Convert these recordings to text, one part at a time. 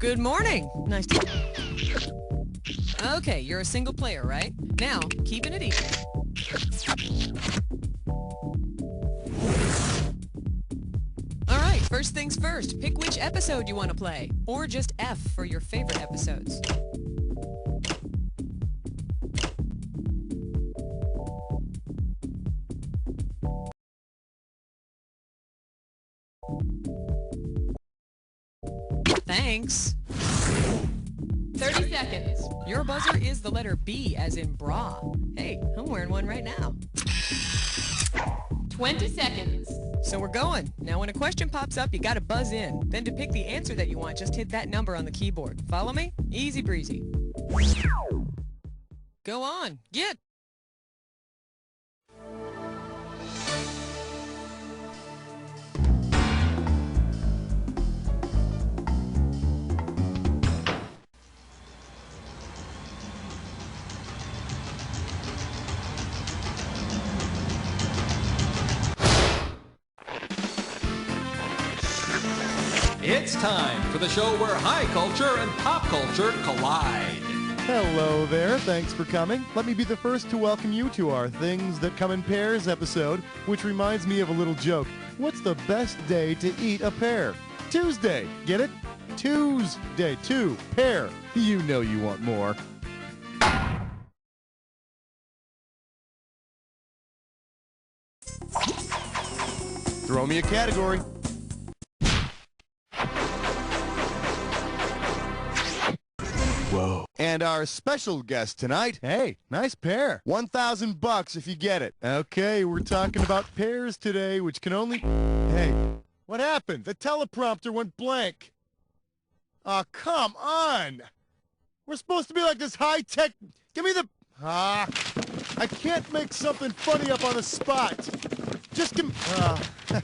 Good morning. Nice to... Okay, you're a single player, right? Now, keeping it easy. Alright, first things first. Pick which episode you want to play. Or just F for your favorite episodes. Thanks. 30 seconds. Your buzzer is the letter B as in bra. Hey, I'm wearing one right now. 20 seconds. So we're going. Now when a question pops up, you gotta buzz in. Then to pick the answer that you want, just hit that number on the keyboard. Follow me? Easy breezy. Go on. Get. It's time for the show where high culture and pop culture collide. Hello there, thanks for coming. Let me be the first to welcome you to our Things That Come in Pairs episode, which reminds me of a little joke. What's the best day to eat a pear? Tuesday, get it? Tuesday, two, pear. You know you want more. Throw me a category. Whoa. And our special guest tonight, hey, nice pear. $1,000 if you get it. Okay, we're talking about pears today, which can only... Hey, what happened? The teleprompter went blank. Oh, come on. We're supposed to be like this high-tech... Give me the... I can't make something funny up on the spot. Just give...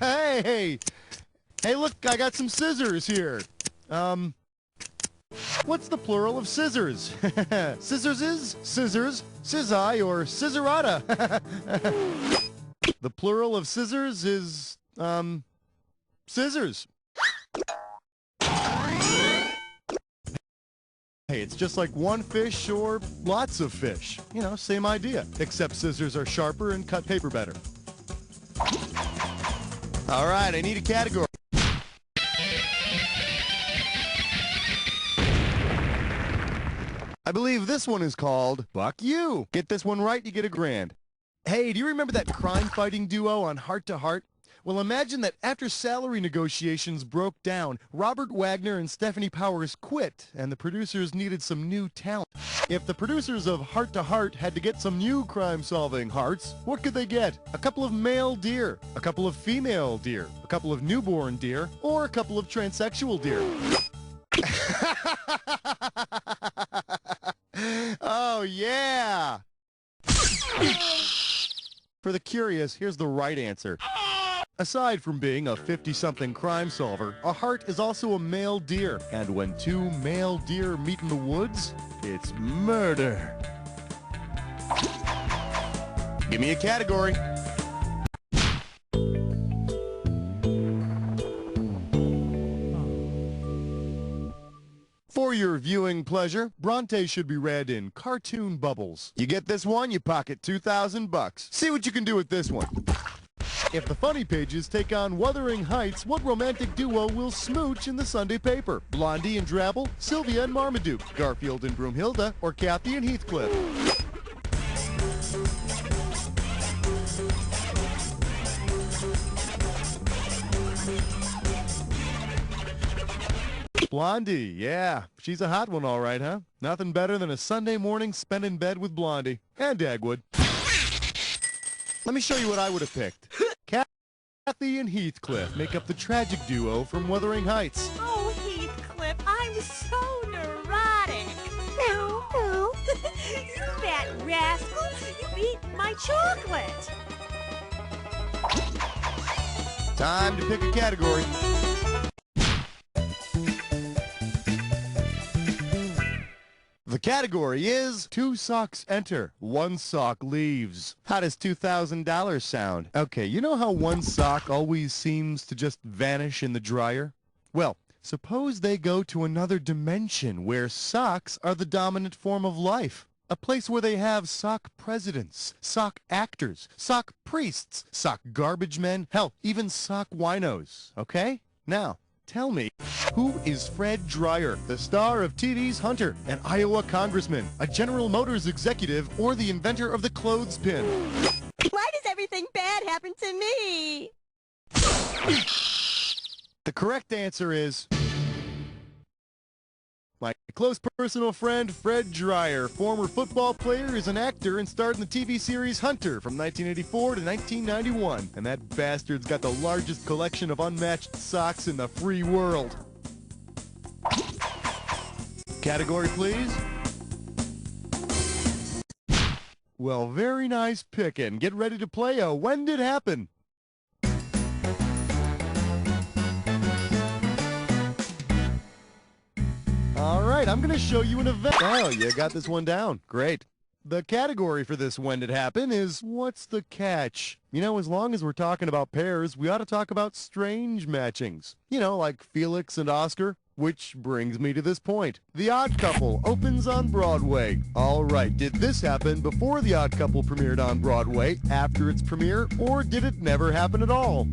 Hey. Hey, look, I got some scissors here. What's the plural of scissors? Scissors is scissors, scissai, or scissorata. The plural of scissors is, scissors. Hey, it's just like one fish or lots of fish. You know, same idea, except scissors are sharper and cut paper better. All right, I need a category. I believe this one is called Fuck You. Get this one right, you get $1,000. Hey, do you remember that crime-fighting duo on Heart to Heart? Well, imagine that after salary negotiations broke down, Robert Wagner and Stephanie Powers quit, and the producers needed some new talent. If the producers of Heart to Heart had to get some new crime-solving hearts, what could they get? A couple of male deer, a couple of female deer, a couple of newborn deer, or a couple of transsexual deer. Oh, yeah! For the curious, here's the right answer. Aside from being a 50-something crime solver, a hart is also a male deer. And when two male deer meet in the woods, it's murder. Give me a category. For your viewing pleasure, Bronte should be read in cartoon bubbles. You get this one, you pocket $2,000. See what you can do with this one. If the funny pages take on Wuthering Heights, what romantic duo will smooch in the Sunday paper? Blondie and Drabble, Sylvia and Marmaduke, Garfield and Broomhilda, or Kathy and Heathcliff? Blondie, yeah. She's a hot one, all right, huh? Nothing better than a Sunday morning spent in bed with Blondie. And Dagwood. Let me show you what I would have picked. Kathy and Heathcliff make up the tragic duo from Wuthering Heights. Oh, Heathcliff, I'm so neurotic. No. You fat rascal. You eat my chocolate. Time to pick a category. The category is two socks enter, one sock leaves. How does $2,000 sound? Okay, you know how one sock always seems to just vanish in the dryer? Well, Suppose they go to another dimension where socks are the dominant form of life. A place where they have sock presidents, sock actors, sock priests, sock garbage men, hell, even sock winos, okay? Now, tell me, who is Fred Dreyer, the star of TV's Hunter, an Iowa congressman, a General Motors executive, or the inventor of the clothespin? Why does everything bad happen to me? The correct answer is my close personal friend, Fred Dreyer, former football player, is an actor and starred in the TV series Hunter from 1984 to 1991. And that bastard's got the largest collection of unmatched socks in the free world. Category, please. Well, very nice pickin'. Get ready to play a When Did Happen? All right, I'm going to show you an event. Oh, you got this one down. Great. The category for this When Did Happen is What's the Catch? You know, as long as we're talking about pairs, we ought to talk about strange matchings. You know, like Felix and Oscar. Which brings me to this point. The Odd Couple opens on Broadway. All right, did this happen before The Odd Couple premiered on Broadway, after its premiere, or did it never happen at all?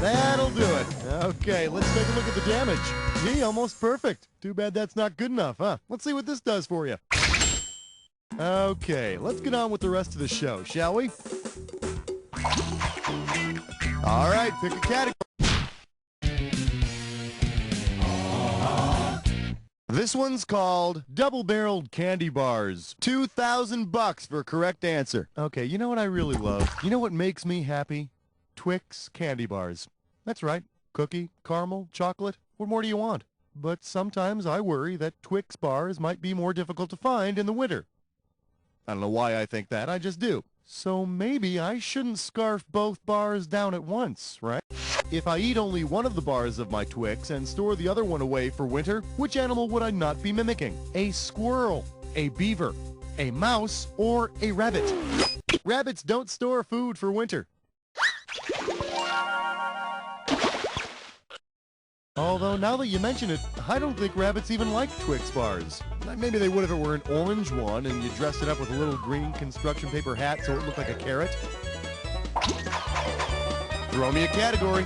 That'll do it. Okay, let's take a look at the damage. Gee, almost perfect. Too bad that's not good enough, huh? Let's see what this does for you. Okay, let's get on with the rest of the show, shall we? All right, pick a category. This one's called Double-Barreled Candy Bars. $2,000 for correct answer. Okay, you know what I really love? You know what makes me happy? Twix candy bars. That's right. Cookie, caramel, chocolate. What more do you want? But sometimes I worry that Twix bars might be more difficult to find in the winter. I don't know why I think that, I just do. So maybe I shouldn't scarf both bars down at once, right? If I eat only one of the bars of my Twix and store the other one away for winter, which animal would I not be mimicking? A squirrel, a beaver, a mouse, or a rabbit? Rabbits don't store food for winter. Although, now that you mention it, I don't think rabbits even like Twix bars. Maybe they would if it were an orange one and you dressed it up with a little green construction paper hat so it looked like a carrot. Throw me a category.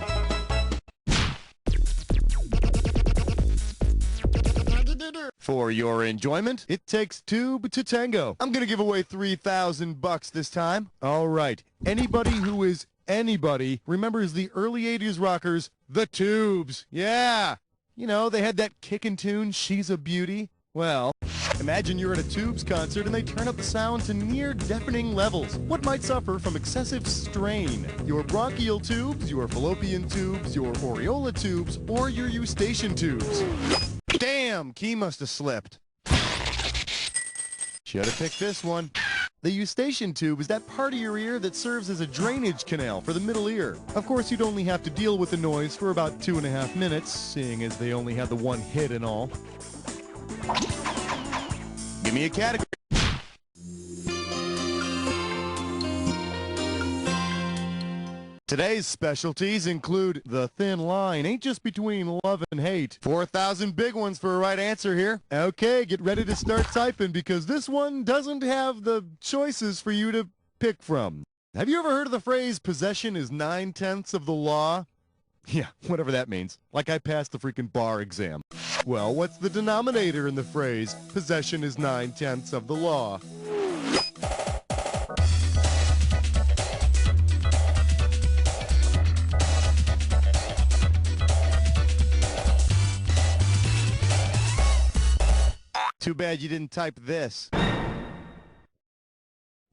For your enjoyment, it takes two to tango. I'm gonna give away $3,000 this time. All right, anybody who is anybody remembers the early 80s rockers, the Tubes. Yeah. You know, they had that kickin' tune, She's a Beauty. Well, imagine you're at a Tubes concert and they turn up the sound to near deafening levels. What might suffer from excessive strain? Your bronchial tubes, your fallopian tubes, your areola tubes, or your eustachian tubes? Damn, key must have slipped. Should have picked this one. The eustachian tube is that part of your ear that serves as a drainage canal for the middle ear. Of course, you'd only have to deal with the noise for about 2.5 minutes, seeing as they only had the one hit and all. Give me a category. Today's specialties include the thin line ain't just between love and hate. 4,000 big ones for a right answer here. Okay, get ready to start typing because this one doesn't have the choices for you to pick from. Have you ever heard of the phrase, possession is 9/10 of the law? Yeah, whatever that means. Like I passed the freaking bar exam. Well, what's the denominator in the phrase, possession is 9/10 of the law? Too bad you didn't type this.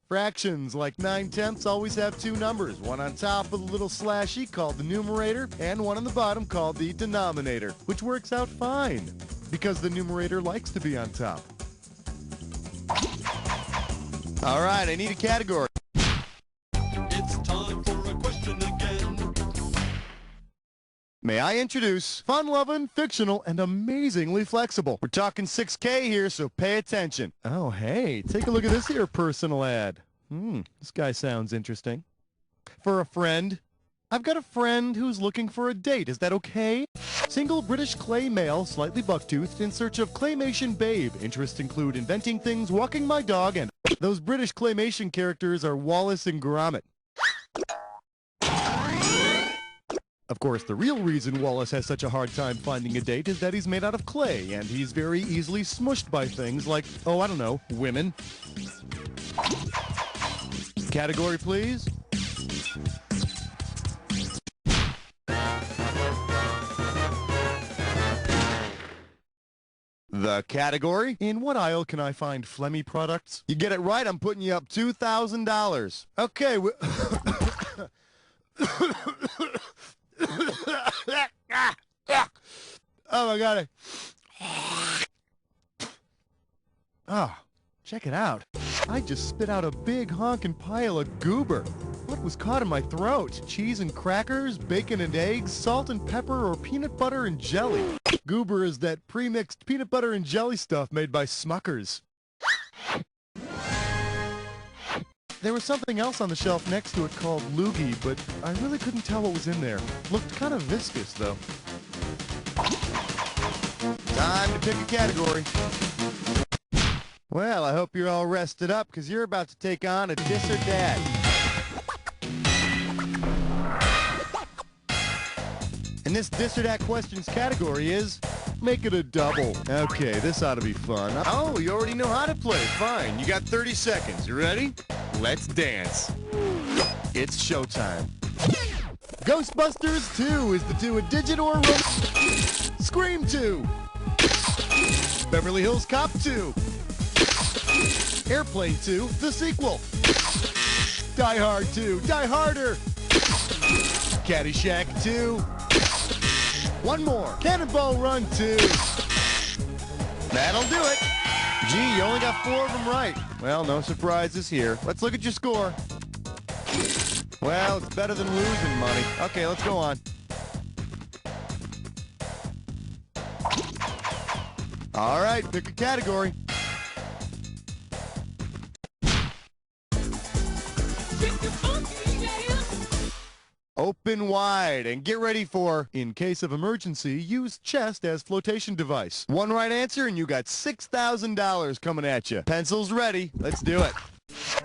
Fractions like 9/10 always have two numbers, one on top with a little slashy called the numerator and one on the bottom called the denominator, which works out fine because the numerator likes to be on top. All right, I need a category. It's time for a question again. May I introduce fun-loving, fictional, and amazingly flexible. We're talking 6K here, so pay attention. Oh, hey, take a look at this here personal ad. This guy sounds interesting. For a friend. I've got a friend who's looking for a date. Is that okay? Single British clay male, slightly buck-toothed, in search of claymation babe. Interests include inventing things, walking my dog, and those British claymation characters are Wallace and Gromit. Of course, the real reason Wallace has such a hard time finding a date is that he's made out of clay, and he's very easily smushed by things like, oh, I don't know, women. Category, please. The category? In what aisle can I find Flemmy products? You get it right, I'm putting you up $2,000. Okay, oh my God. Oh, check it out. I just spit out a big honkin' pile of goober. What was caught in my throat? Cheese and crackers, bacon and eggs, salt and pepper, or peanut butter and jelly? Goober is that pre-mixed peanut butter and jelly stuff made by Smuckers. There was something else on the shelf next to it called loogie, but I really couldn't tell what was in there. Looked kind of viscous, though. Time to pick a category. Well, I hope you're all rested up, because you're about to take on a Dis or Dad. And this Dis or Dat questions category is, make it a double. Okay, this ought to be fun. Oh, you already know how to play. Fine, you got 30 seconds. You ready? Let's dance. It's showtime. Ghostbusters 2, is the 2 a digit or a Scream 2. Beverly Hills Cop 2. Airplane 2, the sequel. Die Hard 2, Die Harder. Caddyshack 2. One more. Cannonball Run 2. That'll do it. Gee, you only got 4 of them right. Well, no surprises here. Let's look at your score. Well, it's better than losing money. Okay, let's go on. All right, pick a category. Open wide and get ready for, in case of emergency, use chest as flotation device. One right answer and you got $6,000 coming at you. Pencils ready. Let's do it.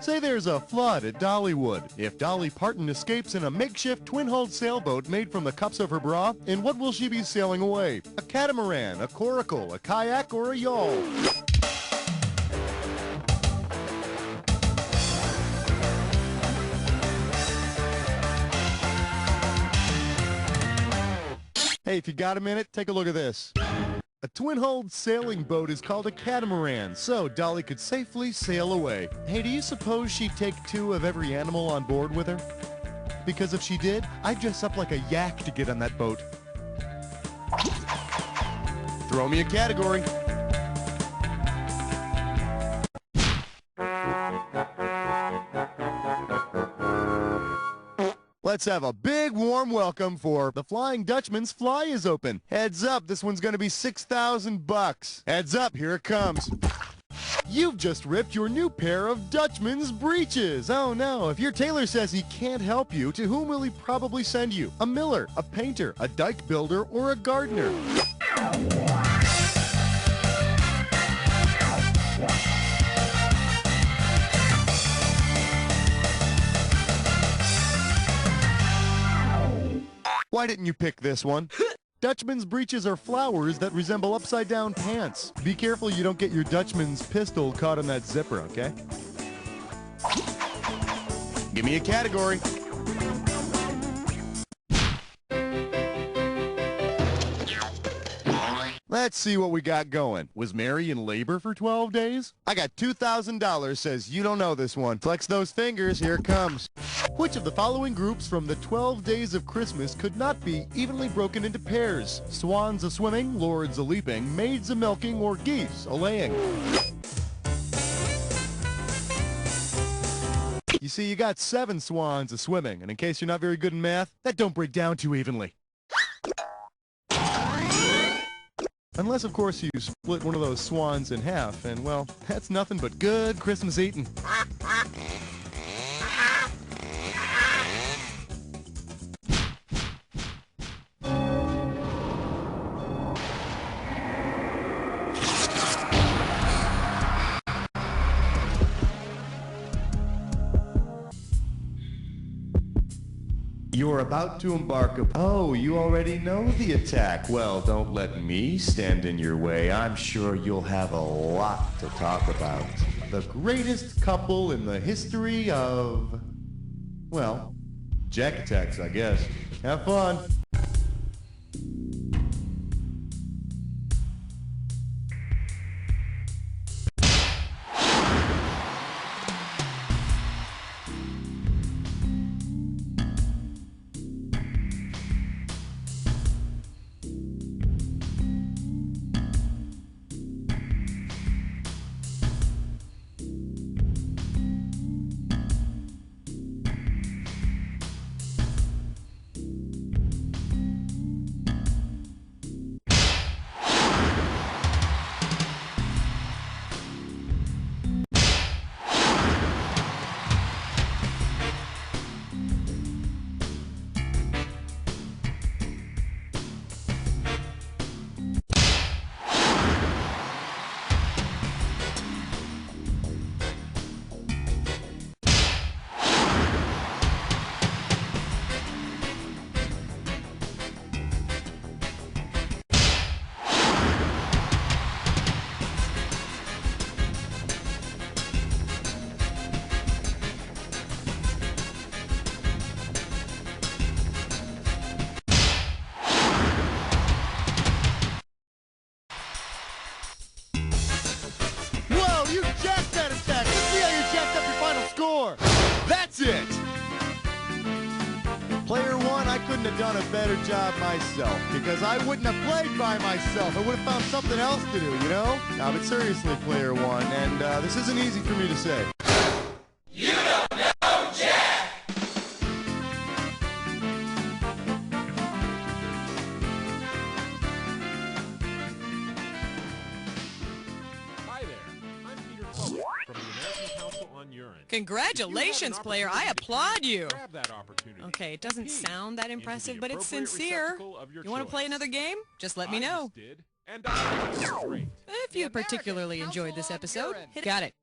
Say there's a flood at Dollywood. If Dolly Parton escapes in a makeshift twin-hulled sailboat made from the cups of her bra, in what will she be sailing away? A catamaran, a coracle, a kayak, or a yawl? Hey, if you got a minute, take a look at this. A twin-hulled sailing boat is called a catamaran, so Dolly could safely sail away. Hey, do you suppose she'd take 2 of every animal on board with her? Because if she did, I'd dress up like a yak to get on that boat. Throw me a category. Let's have a big warm welcome for the Flying Dutchman's Fly is open. Heads up, this one's gonna be $6,000. Heads up, here it comes. You've just ripped your new pair of Dutchman's breeches. Oh no, if your tailor says he can't help you, to whom will he probably send you? A miller, a painter, a dike builder, or a gardener? Why didn't you pick this one? Dutchman's breeches are flowers that resemble upside-down pants. Be careful you don't get your Dutchman's pistol caught in that zipper, okay? Give me a category. Let's see what we got going. Was Mary in labor for 12 days? I got $2,000 says you don't know this one. Flex those fingers, here it comes. Which of the following groups from the 12 days of Christmas could not be evenly broken into pairs? Swans a-swimming, lords a-leaping, maids a-milking, or geese a-laying? You see, you got 7 swans a-swimming, and in case you're not very good in math, that don't break down too evenly. Unless, of course, you split one of those swans in half, and, well, that's nothing but good Christmas eating. You're about to embark upon... Oh, you already know the attack. Well, don't let me stand in your way. I'm sure you'll have a lot to talk about. The greatest couple in the history of... well, jack attacks, I guess. Have fun. You jacked that attack! Let's see how you jacked up your final score! That's it! Player 1, I couldn't have done a better job myself, because I wouldn't have played by myself. I would have found something else to do, you know? Now, but seriously, Player 1, and this isn't easy for me to say. You don't know Jack! Hi there. I'm Peter Public from the American Council on Urine. Congratulations, player. I applaud you. Grab that opportunity. Okay, it doesn't sound that impressive, but it's appropriate sincere. receptacle of your You want to play choice. another game? Just let me I know. just did, and I think it was great. If you particularly enjoyed this episode, got it.